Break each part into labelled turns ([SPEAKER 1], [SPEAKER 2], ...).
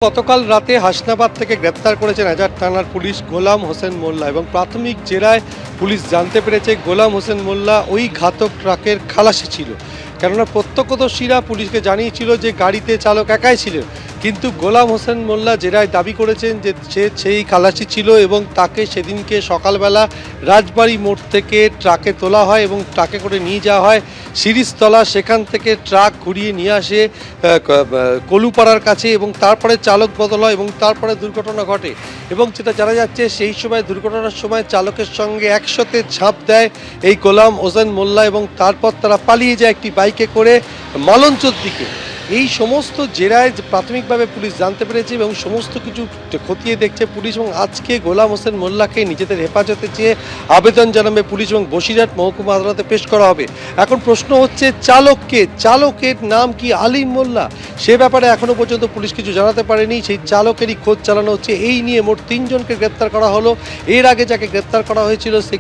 [SPEAKER 1] গতকাল রাতে হাসনাবাদ থেকে গ্রেপ্তার করেছেন হাজার থানার পুলিশ গোলাম হোসেন মোল্লা এবং প্রাথমিক জেরায় পুলিশ জানতে পেরেছে গোলাম হোসেন মোল্লা ওই ঘাতক ট্রাকের খালাসি ছিল। কেননা প্রত্যক্ষদর্শীরা পুলিশকে জানিয়েছিল যে গাড়িতে চালক একাই ছিলেন, কিন্তু গোলাম হোসেন মোল্লা জেরায় দাবি করেছেন যে সে সেই খালাসি ছিল এবং তাকে সেদিনকে সকালবেলা রাজবাড়ি মোড় থেকে ট্রাকে তোলা হয় এবং ট্রাকে করে নিয়ে যাওয়া হয় শিরিষতলা। সেখান থেকে ট্রাক ঘুরিয়ে নিয়ে আসে কলুপাড়ার কাছে এবং তারপরে চালক বদল হয় এবং তারপরে দুর্ঘটনা ঘটে। এবং যেটা জানা যাচ্ছে সেই সময় দুর্ঘটনার সময় চালকের সঙ্গে একসাথে ঝাঁপ দেয় এই গোলাম হোসেন মোল্লা এবং তারপর তারা পালিয়ে যায় একটি বাইকে করে মালঞ্চর দিকে। এই সমস্ত জেরায় প্রাথমিকভাবে পুলিশ জানতে পেরেছে এবং সমস্ত কিছু খতিয়ে দেখছে পুলিশ, এবং আজকে গোলাম হোসেন মোল্লাকে নিজেদের হেফাজতে চেয়ে আবেদন জানাবে পুলিশ এবং বসিরহাট মহকুমা আদালতে পেশ করা হবে। এখন প্রশ্ন হচ্ছে চালকের নাম কি আলিম মোল্লা, সে ব্যাপারে এখনো পর্যন্ত পুলিশ কিছু জানাতে পারেনি। সেই চালকেরই খোঁজ চালানো হচ্ছে। এই নিয়ে মোট 3 জনকে গ্রেপ্তার করা হলো। এর আগে যাকে গ্রেপ্তার করা হয়েছিল সেই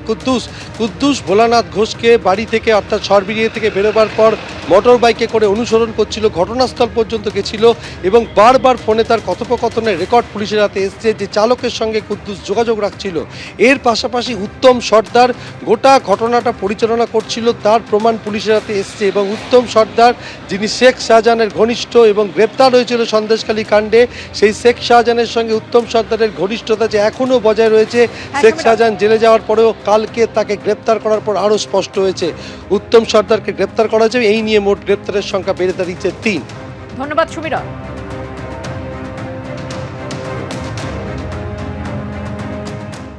[SPEAKER 1] কুদ্দুস ভোলানাথ ঘোষকে বাড়ি থেকে অর্থাৎ সরবিরিয়ে থেকে বেরোবার পর মোটর বাইকে করে অনুসরণ করছিল, ঘটনাস্থল পর্যন্ত গেছিল এবং বারবার ফোনে তার কথোপকথনের রেকর্ড পুলিশের হাতে এসছে যে চালকের সঙ্গে কুদ্দুস যোগাযোগ রাখছিল। এর পাশাপাশি উত্তম সর্দার গোটা ঘটনাটা পরিচালনা করছিল, তার প্রমাণ পুলিশের হাতে এসছে এবং উত্তম সর্দার যিনি শেখ শাহজাহানের ঘনিষ্ঠ এবং গ্রেপ্তার হয়েছিল সন্দেশখালী কাণ্ডে, সেই শেখ শাহজাহানের সঙ্গে উত্তম সর্দারের ঘনিষ্ঠতা যে এখনও বজায় রয়েছে। শেখ শাহজাহান জেলে যাওয়ার পরেও কালকে তাকে গ্রেপ্তার করার পর আরও স্পষ্ট হয়েছে উত্তম সর্দারকে গ্রেপ্তার করা যাবে। এই নিয়ে মোট গ্রেপ্তারের সংখ্যা বেড়ে দাঁড়িয়েছে 3।
[SPEAKER 2] ধন্যবাদ সুমিরা।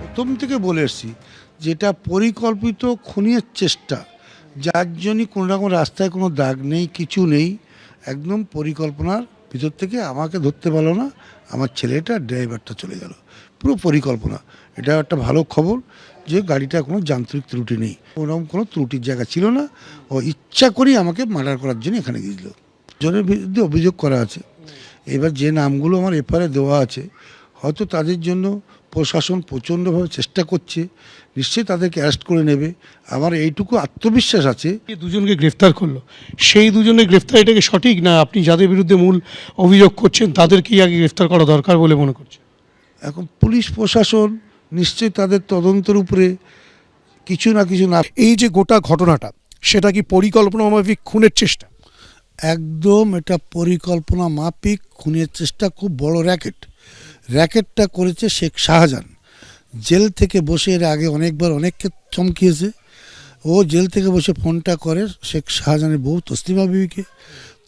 [SPEAKER 3] প্রথম থেকে বলে এসছি যেটা পরিকল্পিত খুনের চেষ্টা, যার জন্যই কোনো রকম রাস্তায় কোনো দাগ নেই, কিছু নেই, একদম পরিকল্পনার ভিতর থেকে আমাকে ধরতে পারলো না, আমার ছেলেটা ড্রাইভারটা চলে গেল, পুরো পরিকল্পনা। এটা একটা ভালো খবর যে গাড়িটা কোনো যান্ত্রিক ত্রুটি নেই, ওরকম কোনো ত্রুটির জায়গা ছিল না। ও ইচ্ছা করেই আমাকে মার্ডার করার জন্য এখানে গিয়েছিল। জনের বিরুদ্ধে অভিযোগ করা আছে। এবার যে নামগুলো আমার এফআইআরে দেওয়া আছে, হয়তো তাদের জন্য প্রশাসন প্রচণ্ডভাবে চেষ্টা করছে, নিশ্চয়ই তাদেরকে অ্যারেস্ট করে নেবে। আমার এইটুকু আত্মবিশ্বাস আছে।
[SPEAKER 4] দুজনকে গ্রেফতার করলো, সেই দুজনের গ্রেফতার এটাকে সঠিক না? আপনি যাদের বিরুদ্ধে মূল অভিযোগ করছেন তাদেরকেই আগে গ্রেফতার করা দরকার বলে মনে করছেন?
[SPEAKER 3] এখন পুলিশ প্রশাসন নিশ্চয়ই তাদের তদন্তের উপরে কিছু না কিছু না।
[SPEAKER 4] এই যে গোটা ঘটনাটা, সেটা কি পরিকল্পনা মাফিক খুনের চেষ্টা?
[SPEAKER 3] একদম এটা পরিকল্পনা মাফিক খুনের চেষ্টা। খুব বড় র্যাকেটটা করেছে শেখ শাহজাহান। জেল থেকে বসে এর আগে অনেকবার অনেককে চমকিয়েছে। ও জেল থেকে বসে ফোনটা করে শেখ শাহজাহানের বউ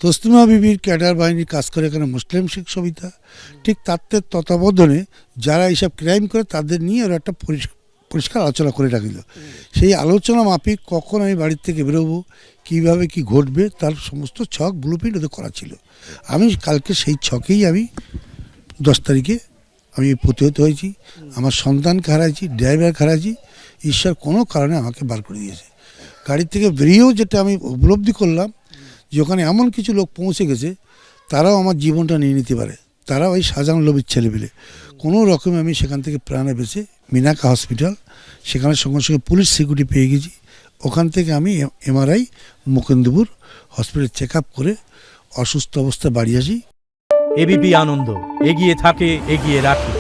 [SPEAKER 3] তসলিমা বিবির ক্যাডার বাহিনীর কাজ করে এখানে মুসলিম শেখ সবিতা। ঠিক তাদের তত্ত্বাবধানে যারা এইসব ক্রাইম করে তাদের নিয়ে ওরা একটা পরিষ্কার আলোচনা করে রাখিল। সেই আলোচনা মাফিক কখন আমি বাড়ির থেকে বেরোবো, কীভাবে কি ঘটবে, তার সমস্ত ছক ব্লুপ্রিন্ট ওদের করা ছিল। আমি কালকে সেই ছকেই আমি 10 তারিখে আমি প্রতিহত হয়েছি। আমার সন্তানকে হারাইছি, ড্রাইভারকে হারাইছি। ঈশ্বর কোনো কারণে আমাকে বার করে দিয়েছে। গাড়ি থেকে বেরিয়েও যেটা আমি উপলব্ধি করলাম যে ওখানে এমন কিছু লোক পৌঁছে গেছে, তারাও আমার জীবনটা নিয়ে নিতে পারে। তারা ওই শাহজাহান লবির ছেলেপেলে। কোনো রকমে আমি সেখান থেকে প্রাণে বেঁচে মিনাকা হসপিটাল, সেখানে সঙ্গে সঙ্গে পুলিশ সিকিউরিটি পেয়ে গেছি। ওখান থেকে আমি এমআরআই মুকুন্দপুর হসপিটালে চেক আপ করে অসুস্থ অবস্থায় বাড়ি আসি।
[SPEAKER 5] এবিপি আনন্দ, এগিয়ে থাকে, এগিয়ে রাখে।